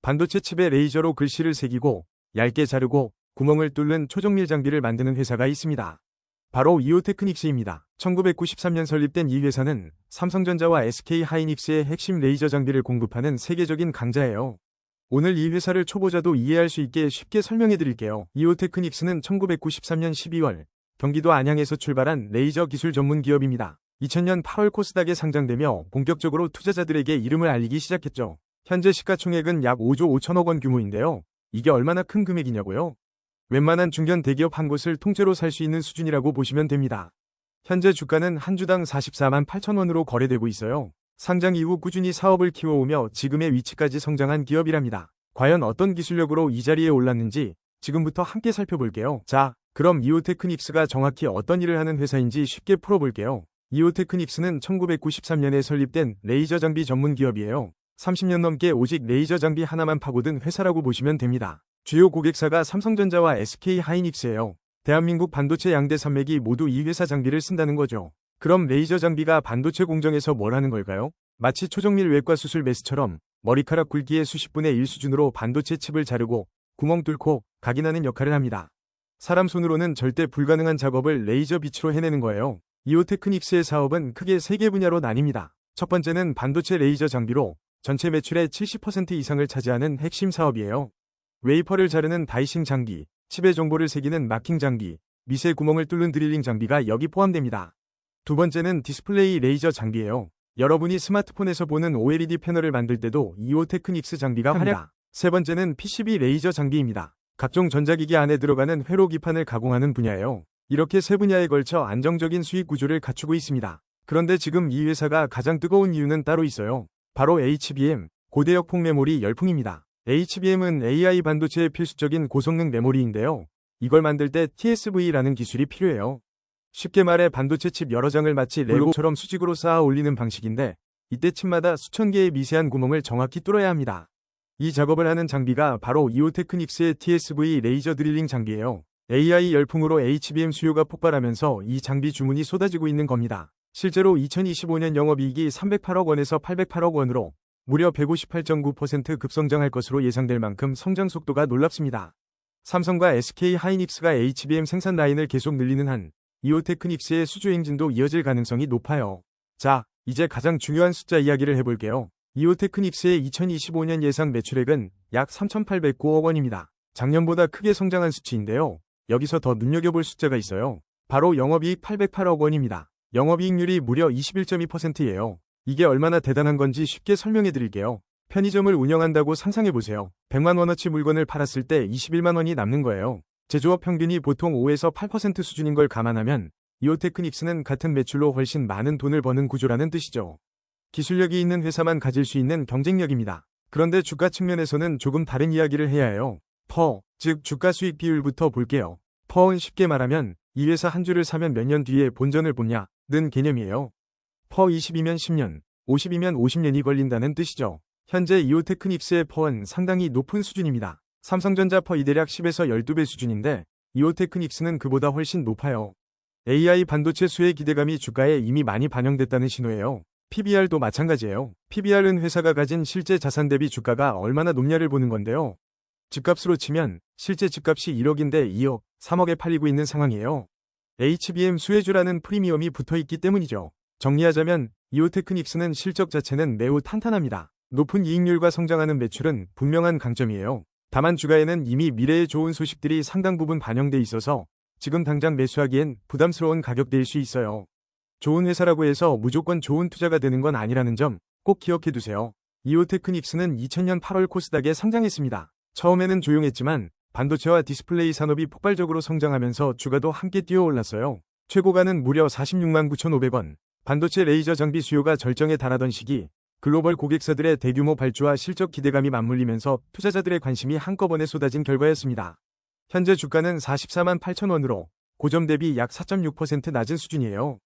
반도체 칩에 레이저로 글씨를 새기고 얇게 자르고 구멍을 뚫는 초정밀 장비를 만드는 회사가 있습니다. 바로 이오테크닉스입니다. 1993년 설립된 이 회사는 삼성전자와 SK하이닉스의 핵심 레이저 장비를 공급하는 세계적인 강자예요. 오늘 이 회사를 초보자도 이해할 수 있게 쉽게 설명해 드릴게요. 이오테크닉스는 1993년 12월 경기도 안양에서 출발한 레이저 기술 전문 기업입니다. 2000년 8월 코스닥에 상장되며 본격적으로 투자자들에게 이름을 알리기 시작했죠. 현재 시가총액은 약 5조 5천억 원 규모인데요. 이게 얼마나 큰 금액이냐고요? 웬만한 중견 대기업 한 곳을 통째로 살 수 있는 수준이라고 보시면 됩니다. 현재 주가는 한 주당 44만 8천 원으로 거래되고 있어요. 상장 이후 꾸준히 사업을 키워오며 지금의 위치까지 성장한 기업이랍니다. 과연 어떤 기술력으로 이 자리에 올랐는지 지금부터 함께 살펴볼게요. 자, 그럼 이오테크닉스가 정확히 어떤 일을 하는 회사인지 쉽게 풀어볼게요. 이오테크닉스는 1993년에 설립된 레이저 장비 전문 기업이에요. 30년 넘게 오직 레이저 장비 하나만 파고든 회사라고 보시면 됩니다. 주요 고객사가 삼성전자와 SK하이닉스예요. 대한민국 반도체 양대 산맥이 모두 이 회사 장비를 쓴다는 거죠. 그럼 레이저 장비가 반도체 공정에서 뭘 하는 걸까요? 마치 초정밀 외과 수술 메스처럼 머리카락 굵기의 수십 분의 1 수준으로 반도체 칩을 자르고 구멍 뚫고 각인하는 역할을 합니다. 사람 손으로는 절대 불가능한 작업을 레이저 빛으로 해내는 거예요. 이오테크닉스의 사업은 크게 3개 분야로 나뉩니다. 첫 번째는 반도체 레이저 장비로 전체 매출의 70% 이상을 차지하는 핵심 사업이에요. 웨이퍼를 자르는 다이싱 장비, 칩의 정보를 새기는 마킹 장비, 미세 구멍을 뚫는 드릴링 장비가 여기 포함됩니다. 두 번째는 디스플레이 레이저 장비예요. 여러분이 스마트폰에서 보는 OLED 패널을 만들 때도 이오테크닉스 장비가 활약. 세 번째는 PCB 레이저 장비입니다. 각종 전자기기 안에 들어가는 회로 기판을 가공하는 분야예요. 이렇게 세 분야에 걸쳐 안정적인 수익 구조를 갖추고 있습니다. 그런데 지금 이 회사가 가장 뜨거운 이유는 따로 있어요. 바로 HBM, 고대역 폭메모리 열풍입니다. HBM은 AI 반도체의 필수적인 고성능 메모리인데요. 이걸 만들 때 TSV라는 기술이 필요해요. 쉽게 말해 반도체 칩 여러 장을 마치 레고처럼 수직으로 쌓아 올리는 방식인데 이때 칩마다 수천 개의 미세한 구멍을 정확히 뚫어야 합니다. 이 작업을 하는 장비가 바로 이오테크닉스의 TSV 레이저 드릴링 장비예요. AI 열풍으로 HBM 수요가 폭발하면서 이 장비 주문이 쏟아지고 있는 겁니다. 실제로 2025년 영업이익이 308억 원에서 808억 원으로 무려 158.9% 급성장할 것으로 예상될 만큼 성장 속도가 놀랍습니다. 삼성과 SK하이닉스가 HBM 생산 라인을 계속 늘리는 한 이오테크닉스의 수주 행진도 이어질 가능성이 높아요. 자, 이제 가장 중요한 숫자 이야기를 해볼게요. 이오테크닉스의 2025년 예상 매출액은 약 3,809억 원입니다. 작년보다 크게 성장한 수치인데요. 여기서 더 눈여겨볼 숫자가 있어요. 바로 영업이익 808억 원입니다. 영업이익률이 무려 21.2%예요. 이게 얼마나 대단한 건지 쉽게 설명해 드릴게요. 편의점을 운영한다고 상상해보세요. 100만 원어치 물건을 팔았을 때 21만 원이 남는 거예요. 제조업 평균이 보통 5에서 8% 수준인 걸 감안하면 이오테크닉스는 같은 매출로 훨씬 많은 돈을 버는 구조라는 뜻이죠. 기술력이 있는 회사만 가질 수 있는 경쟁력입니다. 그런데 주가 측면에서는 조금 다른 이야기를 해야 해요. 퍼, 즉 주가 수익 비율부터 볼게요. 퍼은 쉽게 말하면 이 회사 한 주를 사면 몇 년 뒤에 본전을 보냐는 개념이에요. 퍼 20이면 10년, 50이면 50년이 걸린다는 뜻이죠. 현재 이오테크닉스의 퍼는 상당히 높은 수준입니다. 삼성전자 퍼 대략 10에서 12배 수준인데 이오테크닉스는 그보다 훨씬 높아요. AI 반도체 수혜 기대감이 주가에 이미 많이 반영됐다는 신호예요. PBR도 마찬가지예요. PBR은 회사가 가진 실제 자산 대비 주가가 얼마나 높냐를 보는 건데요. 집값으로 치면 실제 집값이 1억인데 2억, 3억에 팔리고 있는 상황이에요. HBM 수혜주라는 프리미엄이 붙어있기 때문이죠. 정리하자면 이오테크닉스는 실적 자체는 매우 탄탄합니다. 높은 이익률과 성장하는 매출은 분명한 강점이에요. 다만 주가에는 이미 미래의 좋은 소식들이 상당 부분 반영돼 있어서 지금 당장 매수하기엔 부담스러운 가격대일 수 있어요. 좋은 회사라고 해서 무조건 좋은 투자가 되는 건 아니라는 점 꼭 기억해 두세요. 이오테크닉스는 2000년 8월 코스닥에 상장했습니다. 처음에는 조용했지만 반도체와 디스플레이 산업이 폭발적으로 성장하면서 주가도 함께 뛰어올랐어요. 최고가는 무려 46만 9,500원. 반도체 레이저 장비 수요가 절정에 달하던 시기 글로벌 고객사들의 대규모 발주와 실적 기대감이 맞물리면서 투자자들의 관심이 한꺼번에 쏟아진 결과였습니다. 현재 주가는 44만 8천 원으로 고점 대비 약 4.6% 낮은 수준이에요.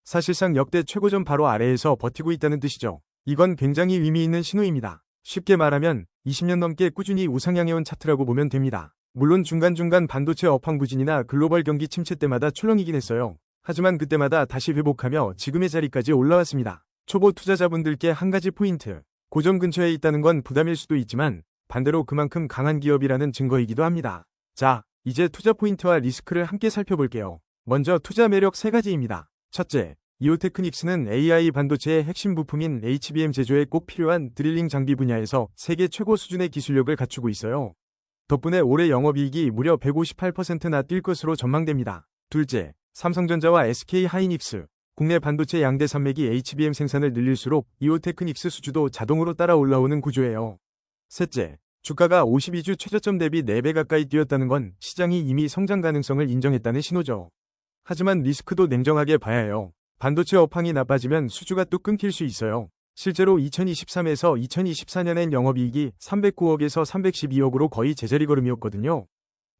사실상 역대 최고점 바로 아래에서 버티고 있다는 뜻이죠. 이건 굉장히 의미 있는 신호입니다. 쉽게 말하면 20년 넘게 꾸준히 우상향해온 차트라고 보면 됩니다. 물론 중간중간 반도체 업황 부진이나 글로벌 경기 침체 때마다 출렁이긴 했어요. 하지만 그때마다 다시 회복하며 지금의 자리까지 올라왔습니다. 초보 투자자분들께 한 가지 포인트. 고점 근처에 있다는 건 부담일 수도 있지만 반대로 그만큼 강한 기업이라는 증거이기도 합니다. 자, 이제 투자 포인트와 리스크를 함께 살펴볼게요. 먼저 투자 매력 3가지입니다. 첫째, 이오테크닉스는 AI 반도체의 핵심 부품인 HBM 제조에 꼭 필요한 드릴링 장비 분야에서 세계 최고 수준의 기술력을 갖추고 있어요. 덕분에 올해 영업이익이 무려 158%나 뛸 것으로 전망됩니다. 둘째, 삼성전자와 SK하이닉스, 국내 반도체 양대 산맥이 HBM 생산을 늘릴수록 이오테크닉스 수주도 자동으로 따라 올라오는 구조예요. 셋째, 주가가 52주 최저점 대비 4배 가까이 뛰었다는 건 시장이 이미 성장 가능성을 인정했다는 신호죠. 하지만 리스크도 냉정하게 봐야 해요. 반도체 업황이 나빠지면 수주가 뚝 끊길 수 있어요. 실제로 2023에서 2024년엔 영업이익이 309억에서 312억으로 거의 제자리 걸음이었거든요.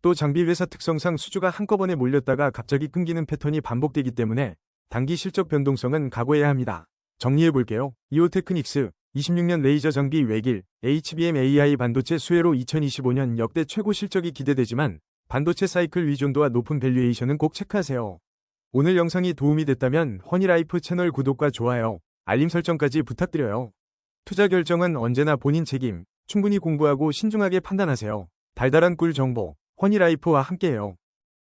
또 장비 회사 특성상 수주가 한꺼번에 몰렸다가 갑자기 끊기는 패턴이 반복되기 때문에 단기 실적 변동성은 각오해야 합니다. 정리해볼게요. 이오테크닉스 26년 레이저 장비 외길, HBM AI 반도체 수혜로 2025년 역대 최고 실적이 기대되지만 반도체 사이클 위존도와 높은 밸류에이션은 꼭 체크하세요. 오늘 영상이 도움이 됐다면 허니라이프 채널 구독과 좋아요, 알림 설정까지 부탁드려요. 투자 결정은 언제나 본인 책임, 충분히 공부하고 신중하게 판단하세요. 달달한 꿀 정보, 허니라이프와 함께해요.